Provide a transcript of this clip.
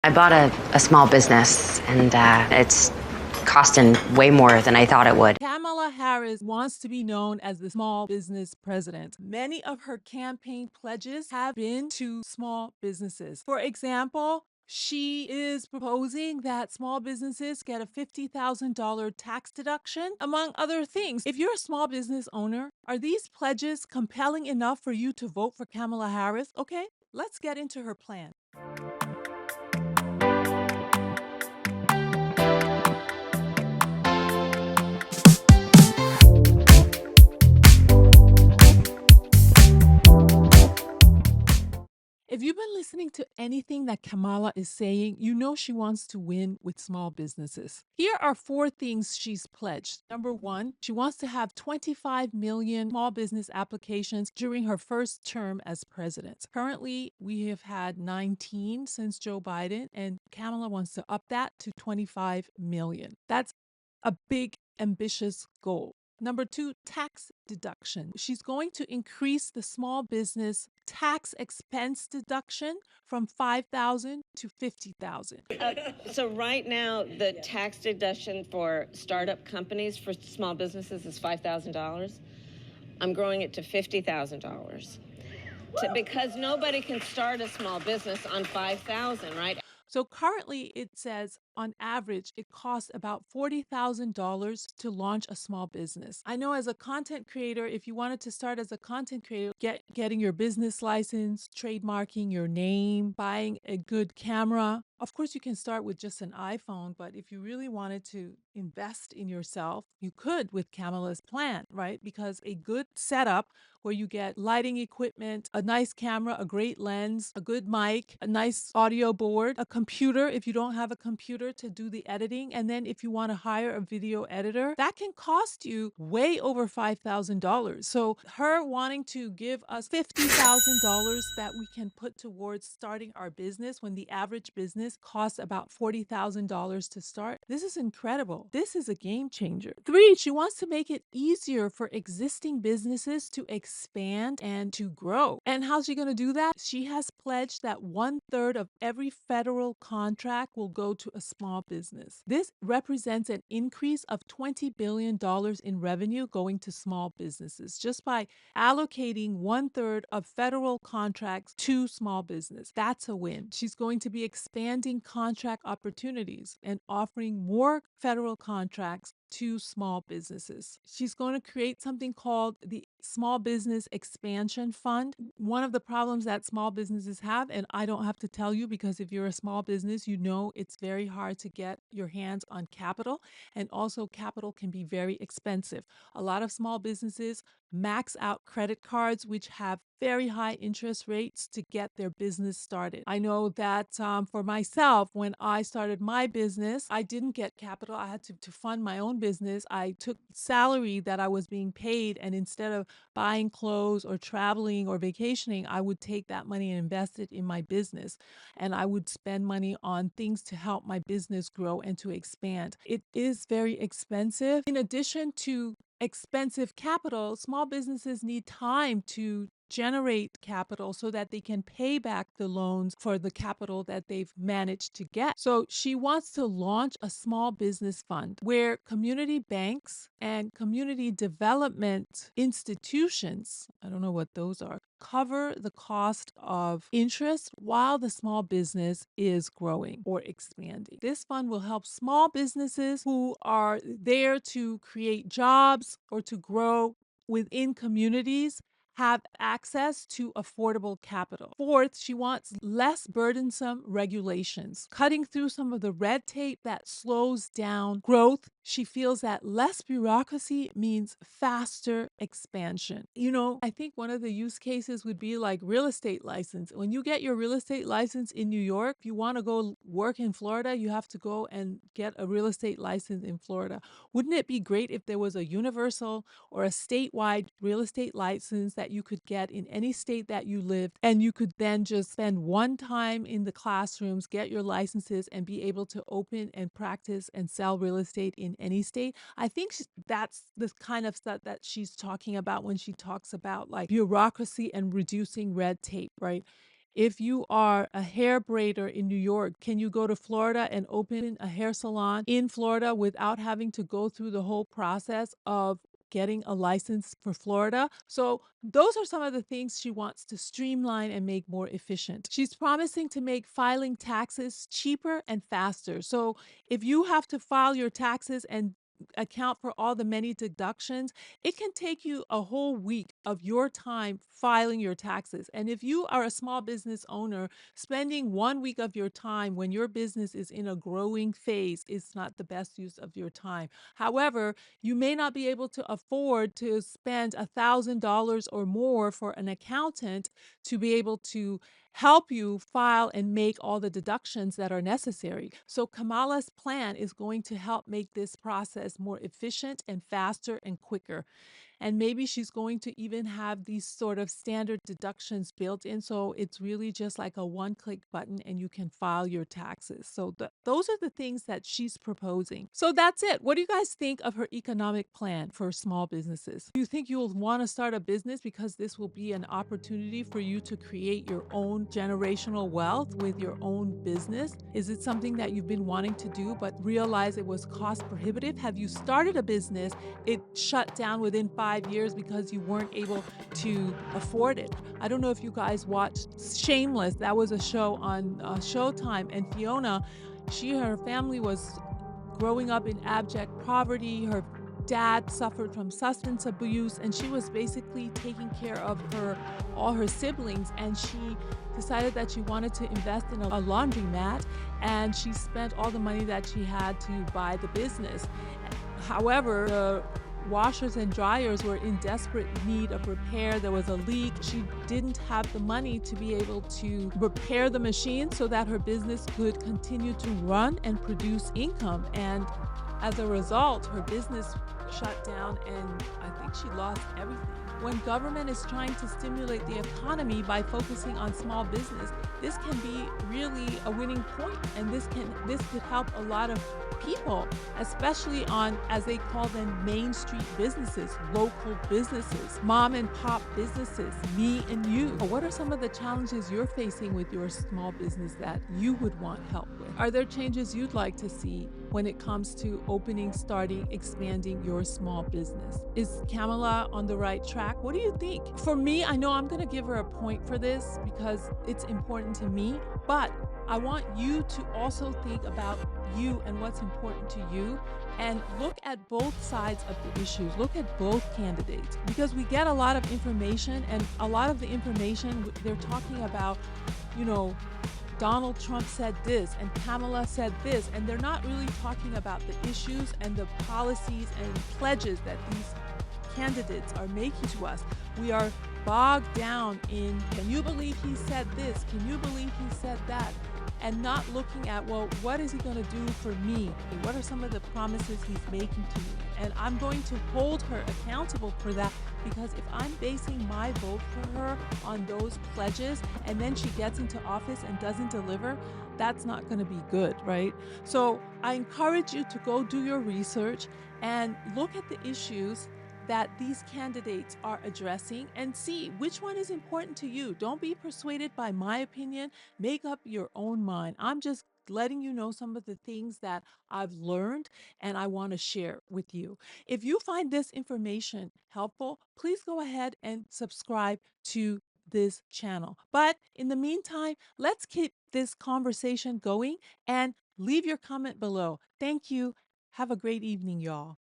I bought a small business, and it's costing way more than I thought it would. Kamala Harris wants to be known as the small business president. Many of her campaign pledges have been to small businesses. For example, she is proposing that small businesses get a $50,000 tax deduction, among other things. If you're a small business owner, are these pledges compelling enough for you to vote for Kamala Harris? Okay, let's get into her plan. If you've been listening to anything that Kamala is saying, you know she wants to win with small businesses. Here are four things she's pledged. Number one, she wants to have 25 million small business applications during her first term as president. Currently, we have had 19 since Joe Biden, and Kamala wants to up that to 25 million. That's a big, ambitious goal. Number two, tax deduction. She's going to increase the small business tax expense deduction from 5,000 to 50,000. So right now, the tax deduction for startup companies for small businesses is $5,000. I'm growing it to $50,000 because nobody can start a small business on 5,000, right? So currently it says on average it costs about $40,000 to launch a small business. I know as a content creator, if you wanted to start as a content creator, getting your business license, trademarking your name, buying a good camera. Of course, you can start with just an iPhone, but if you really wanted to invest in yourself, you could with Kamala's plan, right? Because a good setup where you get lighting equipment, a nice camera, a great lens, a good mic, a nice audio board, a computer if you don't have a computer to do the editing. And then if you want to hire a video editor, that can cost you way over $5,000. So her wanting to give us $50,000 that we can put towards starting our business when the average business costs about $40,000 to start. This is incredible. This is a game changer. Three, she wants to make it easier for existing businesses to expand and to grow. And how's she going to do that? She has pledged that 1/3 of every federal contract will go to a small business. This represents an increase of $20 billion in revenue going to small businesses just by allocating 1/3 of federal contracts to small business. That's a win. She's going to be expanding contract opportunities and offering more federal contracts to small businesses. She's going to create something called the Small Business Expansion Fund. One of the problems that small businesses have, and I don't have to tell you because if you're a small business, you know it's very hard to get your hands on capital, and also capital can be very expensive. A lot of small businesses max out credit cards, which have very high interest rates to get their business started. I know that for myself, when I started my business, I didn't get capital. I had to fund my own business. I took salary that I was being paid, and instead of buying clothes or traveling or vacationing, I would take that money and invest it in my business. And I would spend money on things to help my business grow and to expand. It is very expensive. In addition to expensive capital, small businesses need time to generate capital so that they can pay back the loans for the capital that they've managed to get. So she wants to launch a small business fund where community banks and community development institutions, I don't know what those are, cover the cost of interest while the small business is growing or expanding. This fund will help small businesses who are there to create jobs or to grow within communities have access to affordable capital. Fourth, she wants less burdensome regulations, cutting through some of the red tape that slows down growth. She feels that less bureaucracy means faster expansion. You know, I think one of the use cases would be like real estate license. When you get your real estate license in New York, if you want to go work in Florida, you have to go and get a real estate license in Florida. Wouldn't it be great if there was a universal or a statewide real estate license that you could get in any state that you lived, and you could then just spend one time in the classrooms, get your licenses, and be able to open and practice and sell real estate in any state? I think that's the kind of stuff that she's talking about when she talks about like bureaucracy and reducing red tape, right? If you are a hair braider in New York, can you go to Florida and open a hair salon in Florida without having to go through the whole process of getting a license for Florida? So, those are some of the things she wants to streamline and make more efficient. She's promising to make filing taxes cheaper and faster. So, if you have to file your taxes and account for all the many deductions, it can take you a whole week of your time filing your taxes. And if you are a small business owner, spending 1 week of your time when your business is in a growing phase is not the best use of your time. However, you may not be able to afford to spend $1,000 or more for an accountant to be able to help you file and make all the deductions that are necessary. So, Kamala's plan is going to help make this process more efficient and faster and quicker. And maybe she's going to even have these sort of standard deductions built in. So it's really just like a one click button and you can file your taxes. So those are the things that she's proposing. So that's it. What do you guys think of her economic plan for small businesses? Do you think you'll want to start a business because this will be an opportunity for you to create your own generational wealth with your own business? Is it something that you've been wanting to do but realize it was cost prohibitive? Have you started a business? It shut down within 5 years because you weren't able to afford it. I don't know if you guys watched Shameless. That was a show on Showtime. And Fiona, her family was growing up in abject poverty. Her dad suffered from substance abuse, and she was basically taking care of all her siblings. And she decided that she wanted to invest in a laundromat, and she spent all the money that she had to buy the business. However, the washers and dryers were in desperate need of repair. There was a leak. She didn't have the money to be able to repair the machine so that her business could continue to run and produce income. And as a result, her business shut down and I think she lost everything. When government is trying to stimulate the economy by focusing on small business, this can be really a winning point, and this could help a lot of people, especially on, as they call them, Main Street businesses, local businesses, mom and pop businesses, me and you. What are some of the challenges you're facing with your small business that you would want help with? Are there changes you'd like to see when it comes to opening, starting, expanding your small business? Is Kamala on the right track? What do you think? For me, I know I'm going to give her a point for this because it's important to me, but I want you to also think about you and what's important to you and look at both sides of the issues. Look at both candidates because we get a lot of information, and a lot of the information they're talking about, Donald Trump said this and Kamala said this, and they're not really talking about the issues and the policies and pledges that these candidates are making to us. We are bogged down in, can you believe he said this? Can you believe he said that? And not looking at, well, what is he going to do for me? What are some of the promises he's making to me? And I'm going to hold her accountable for that, because if I'm basing my vote for her on those pledges and then she gets into office and doesn't deliver, that's not going to be good, right? So I encourage you to go do your research and look at the issues that these candidates are addressing and see which one is important to you. Don't be persuaded by my opinion. Make up your own mind. I'm just letting you know some of the things that I've learned and I want to share with you. If you find this information helpful, please go ahead and subscribe to this channel. But in the meantime, let's keep this conversation going and leave your comment below. Thank you. Have a great evening, y'all.